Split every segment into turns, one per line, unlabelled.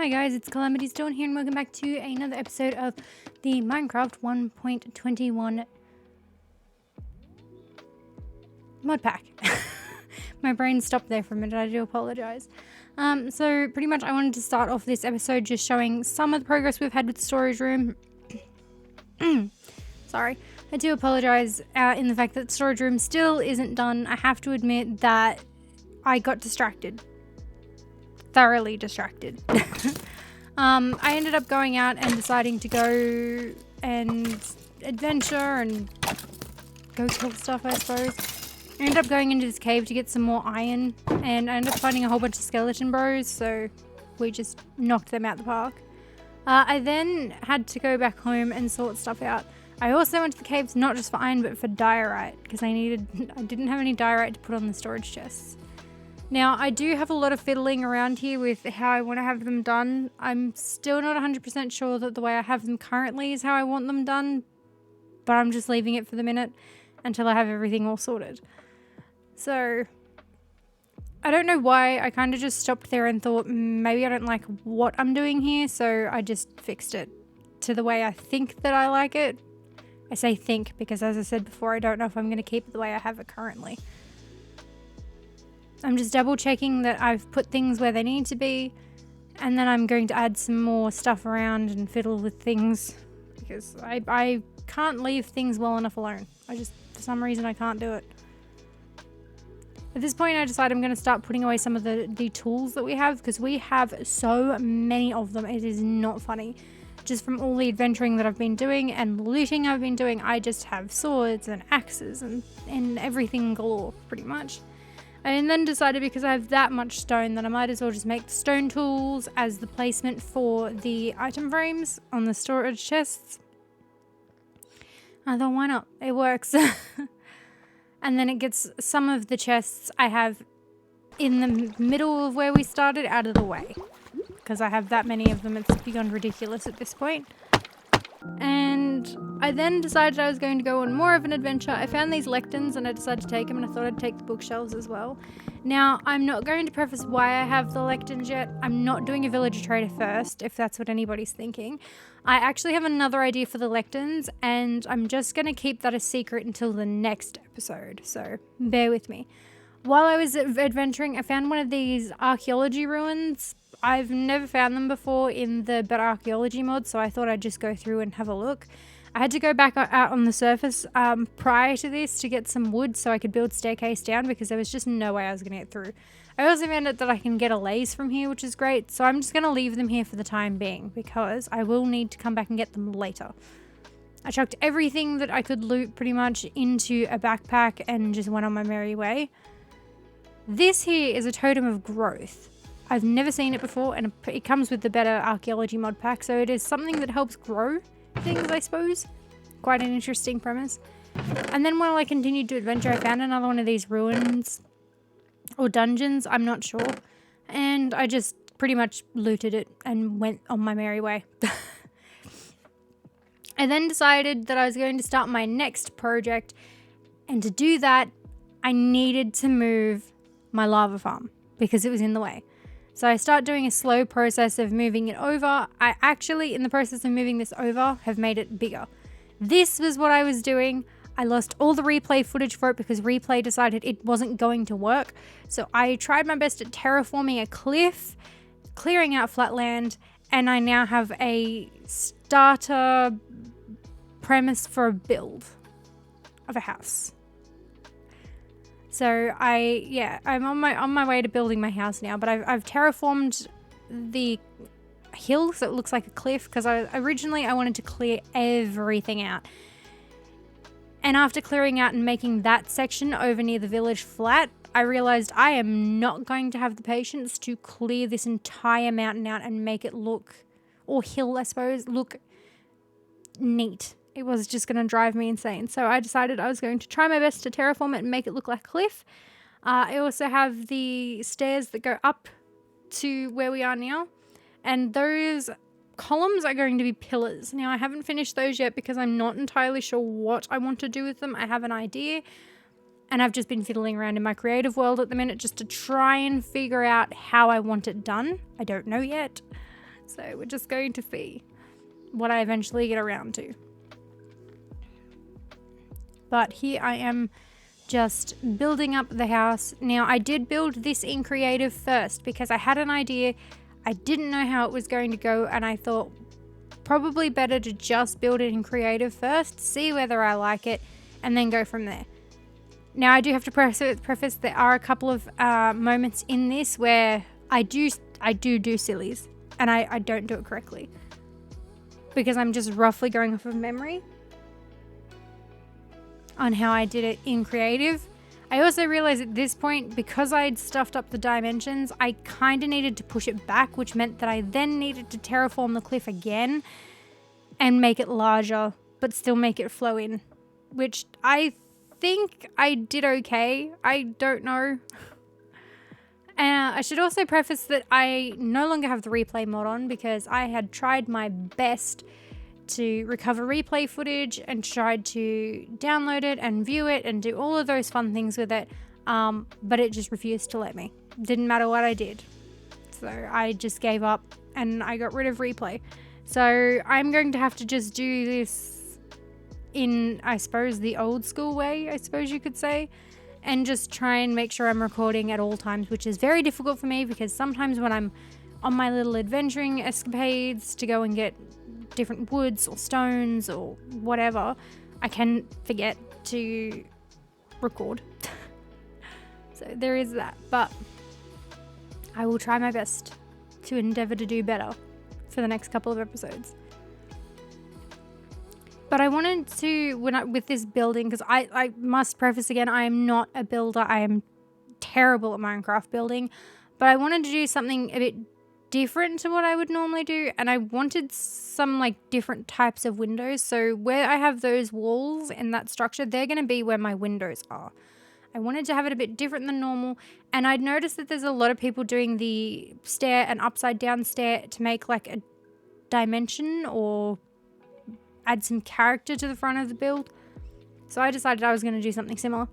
Hi guys, it's CalamitiesDawn here and welcome back to another episode of the Minecraft 1.21 mod pack. My brain stopped there for a minute, I do apologise. So pretty much I wanted to start off this episode just showing some of the progress we've had with the storage room. Sorry, I do apologise in the fact that the storage room still isn't done. I have to admit that I got distracted. Thoroughly distracted. I ended up going out and deciding to go and adventure and go kill stuff, I suppose. I ended up going into this cave to get some more iron, and I ended up finding a whole bunch of skeleton bros, so we just knocked them out the park. I then had to go back home and sort stuff out. I also went to the caves not just for iron but for diorite, because I didn't have any diorite to put on the storage chests. Now, I do have a lot of fiddling around here with how I want to have them done. I'm still not 100% sure that the way I have them currently is how I want them done, but I'm just leaving it for the minute until I have everything all sorted. So, I don't know why, I kind of just stopped there and thought maybe I don't like what I'm doing here, so I just fixed it to the way I think that I like it. I say think because, as I said before, I don't know if I'm going to keep it the way I have it currently. I'm just double checking that I've put things where they need to be, and then I'm going to add some more stuff around and fiddle with things because I can't leave things well enough alone. For some reason, I can't do it. At this point, I decided I'm going to start putting away some of the tools that we have because we have so many of them. It is not funny. Just from all the adventuring that I've been doing and looting I've been doing, I just have swords and axes and everything galore, pretty much. And then decided because I have that much stone that I might as well just make the stone tools as the placement for the item frames on the storage chests. I thought, why not? It works. And then it gets some of the chests I have in the middle of where we started out of the way. Because I have that many of them, it's beyond ridiculous at this point. And I then decided I was going to go on more of an adventure. I found these lectins and I decided to take them, and I thought I'd take the bookshelves as well. Now, I'm not going to preface why I have the lectins yet. I'm not doing a villager trader first, if that's what anybody's thinking. I actually have another idea for the lectins, and I'm just going to keep that a secret until the next episode, so bear with me. While I was adventuring, I found one of these archaeology ruins. I've never found them before in the Better Archaeology mod, so I thought I'd just go through and have a look. I had to go back out on the surface prior to this to get some wood so I could build staircase down because there was just no way I was going to get through. I also found out that I can get a lace from here, which is great, so I'm just going to leave them here for the time being because I will need to come back and get them later. I chucked everything that I could loot pretty much into a backpack and just went on my merry way. This here is a totem of growth. I've never seen it before, and it comes with the Better Archaeology mod pack, so it is something that helps grow things, I suppose. Quite an interesting premise. And then while I continued to adventure, I found another one of these ruins or dungeons, I'm not sure, and I just pretty much looted it and went on my merry way. I then decided that I was going to start my next project, and to do that, I needed to move my lava farm because it was in the way. So I start doing a slow process of moving it over. I actually, in the process of moving this over, have made it bigger. This was what I was doing. I lost all the replay footage for it because replay decided it wasn't going to work. So I tried my best at terraforming a cliff, clearing out flat land, and I now have a starter premise for a build of a house. So I'm on my way to building my house now, but I've terraformed the hill so it looks like a cliff because originally I wanted to clear everything out. And after clearing out and making that section over near the village flat, I realized I am not going to have the patience to clear this entire mountain out and make it look, or hill I suppose, look neat. It was just going to drive me insane. So I decided I was going to try my best to terraform it and make it look like a cliff. I also have the stairs that go up to where we are now. And those columns are going to be pillars. Now, I haven't finished those yet because I'm not entirely sure what I want to do with them. I have an idea. And I've just been fiddling around in my creative world at the minute just to try and figure out how I want it done. I don't know yet. So we're just going to see what I eventually get around to. But here I am just building up the house. Now, I did build this in creative first because I had an idea. I didn't know how it was going to go, and I thought probably better to just build it in creative first, see whether I like it, and then go from there. Now, I do have to preface there are a couple of moments in this where I do sillies, and I don't do it correctly because I'm just roughly going off of memory on how I did it in creative. I also realized at this point, because I'd stuffed up the dimensions, I kind of needed to push it back, which meant that I then needed to terraform the cliff again and make it larger, but still make it flow in, which I think I did okay. I don't know. I should also preface that I no longer have the replay mod on because I had tried my best to recover replay footage and tried to download it and view it and do all of those fun things with it, but it just refused to let me. Didn't matter what I did. So I just gave up and I got rid of replay. So I'm going to have to just do this in, I suppose, the old school way, I suppose you could say, and just try and make sure I'm recording at all times, which is very difficult for me because sometimes when I'm on my little adventuring escapades to go and get different woods or stones or whatever, I can forget to record. So there is that, but I will try my best to endeavor to do better for the next couple of episodes. But I wanted to, with this building, because I must preface again, I am not a builder. I am terrible at Minecraft building, but I wanted to do something a bit different to what I would normally do, and I wanted some like different types of windows. So where I have those walls in that structure, they're going to be where my windows are. I wanted to have it a bit different than normal, and I'd noticed that there's a lot of people doing the stair and upside down stair to make like a dimension or add some character to the front of the build. So I decided I was going to do something similar.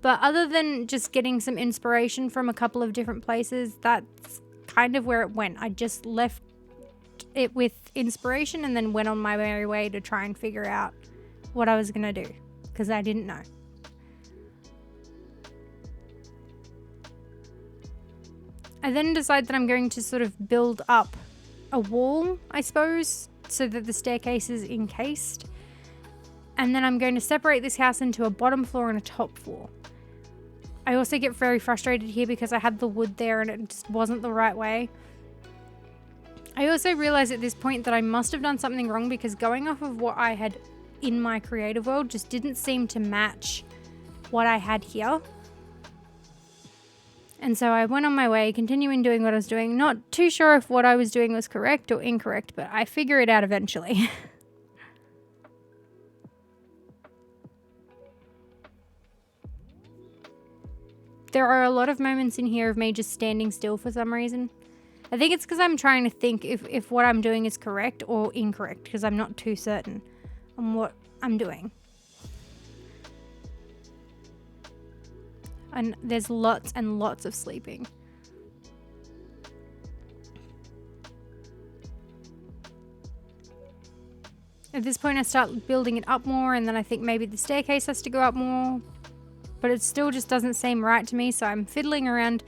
But other than just getting some inspiration from a couple of different places, that's kind of where it went. I just left it with inspiration and then went on my merry way to try and figure out what I was going to do because I didn't know. I then decide that I'm going to sort of build up a wall, I suppose, so that the staircase is encased. And then I'm going to separate this house into a bottom floor and a top floor. I also get very frustrated here because I had the wood there and it just wasn't the right way. I also realized at this point that I must have done something wrong because going off of what I had in my creative world just didn't seem to match what I had here. And so I went on my way, continuing doing what I was doing. Not too sure if what I was doing was correct or incorrect, but I figure it out eventually. There are a lot of moments in here of me just standing still for some reason. I think it's because I'm trying to think if what I'm doing is correct or incorrect, because I'm not too certain on what I'm doing. And there's lots and lots of sleeping. At this point I start building it up more, and then I think maybe the staircase has to go up more, but it still just doesn't seem right to me, so I'm fiddling around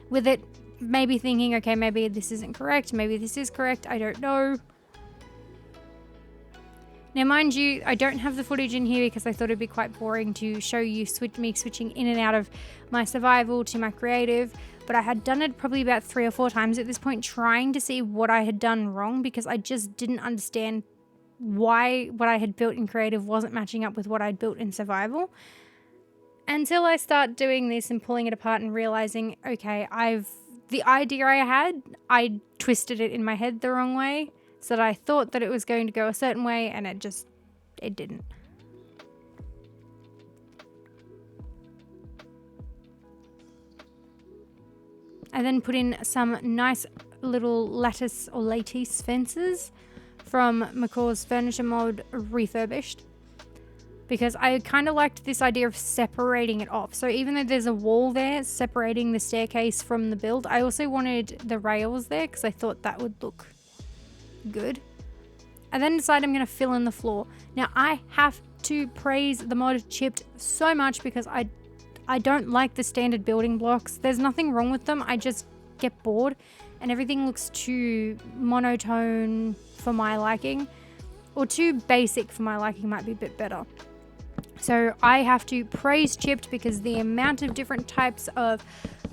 with it, maybe thinking, okay, maybe this isn't correct, maybe this is correct, I don't know. Now, mind you, I don't have the footage in here because I thought it'd be quite boring to show you me switching in and out of my survival to my creative, but I had done it probably about 3 or 4 times at this point, trying to see what I had done wrong because I just didn't understand why what I had built in creative wasn't matching up with what I'd built in survival. Until I start doing this and pulling it apart and realizing, okay, the idea I had, I twisted it in my head the wrong way. So that I thought that it was going to go a certain way, and it didn't. I then put in some nice little lattice or lattice fences from McCaw's Furniture Mod Refurbished, because I kind of liked this idea of separating it off. So even though there's a wall there separating the staircase from the build, I also wanted the rails there because I thought that would look good. I then decided I'm going to fill in the floor. Now I have to praise the mod Chipped so much because I don't like the standard building blocks. There's nothing wrong with them. I just get bored and everything looks too monotone for my liking, or too basic for my liking might be a bit better. So I have to praise Chipped because the amount of different types of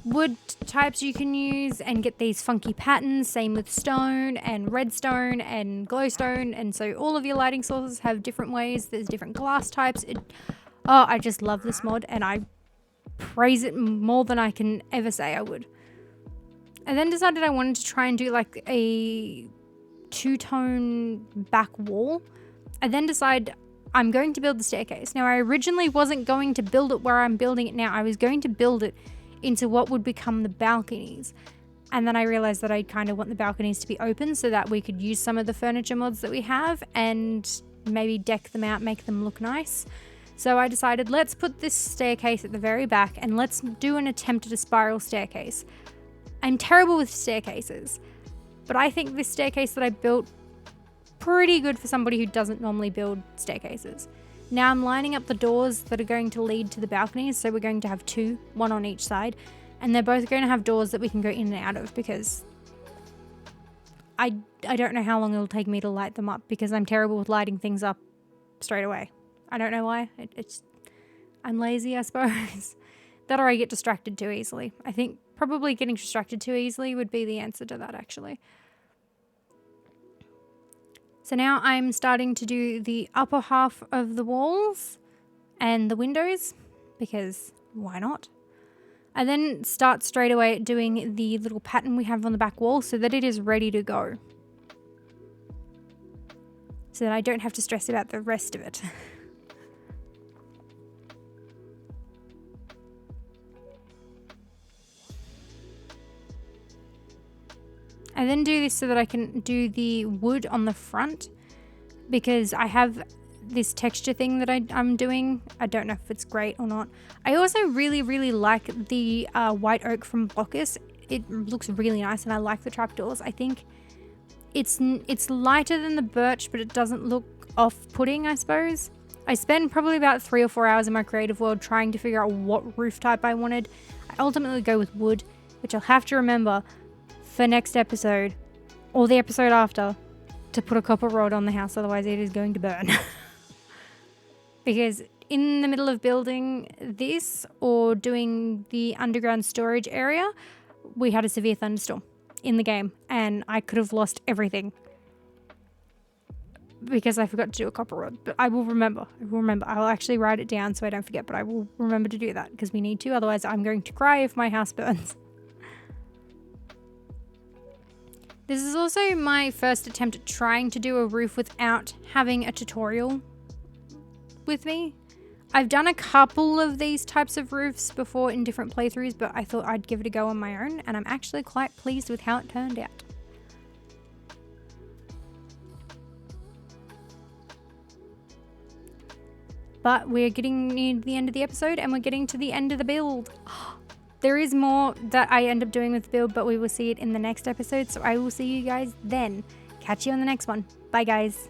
wood types you can use and get these funky patterns, same with stone and redstone and glowstone, and so all of your lighting sources have different ways. There's different glass types. I just love this mod and I praise it more than I can ever say I would. I then decided I wanted to try and do like a two-tone back wall. I then decided I'm going to build the staircase. Now I originally wasn't going to build it where I'm building it now. I was going to build it into what would become the balconies. And then I realized that I kind of want the balconies to be open so that we could use some of the furniture mods that we have and maybe deck them out, make them look nice. So I decided let's put this staircase at the very back and let's do an attempt at a spiral staircase. I'm terrible with staircases, but I think this staircase that I built pretty good for somebody who doesn't normally build staircases. Now I'm lining up the doors that are going to lead to the balconies, so we're going to have two, one on each side, and they're both going to have doors that we can go in and out of because I don't know how long it'll take me to light them up because I'm terrible with lighting things up straight away. I don't know why. I'm lazy, I suppose. That or I get distracted too easily. I think probably getting distracted too easily would be the answer to that actually. So now I'm starting to do the upper half of the walls and the windows because why not? I then start straight away at doing the little pattern we have on the back wall so that it is ready to go. So that I don't have to stress about the rest of it. I then do this so that I can do the wood on the front because I have this texture thing that I'm doing. I don't know if it's great or not. I also really, really like the white oak from Blockus. It looks really nice and I like the trapdoors. I think it's lighter than the birch, but it doesn't look off-putting, I suppose. I spent probably about 3 or 4 hours in my creative world trying to figure out what roof type I wanted. I ultimately go with wood, which I'll have to remember for next episode or the episode after to put a copper rod on the house, otherwise it is going to burn. Because in the middle of building this or doing the underground storage area, we had a severe thunderstorm in the game and I could have lost everything because I forgot to do a copper rod. But I will remember. I'll actually write it down so I don't forget, but I will remember to do that because we need to, otherwise I'm going to cry if my house burns. This is also my first attempt at trying to do a roof without having a tutorial with me. I've done a couple of these types of roofs before in different playthroughs, but I thought I'd give it a go on my own, and I'm actually quite pleased with how it turned out. But we're getting near the end of the episode, and we're getting to the end of the build. There is more that I end up doing with the build, but we will see it in the next episode, so I will see you guys then. Catch you on the next one. Bye, guys.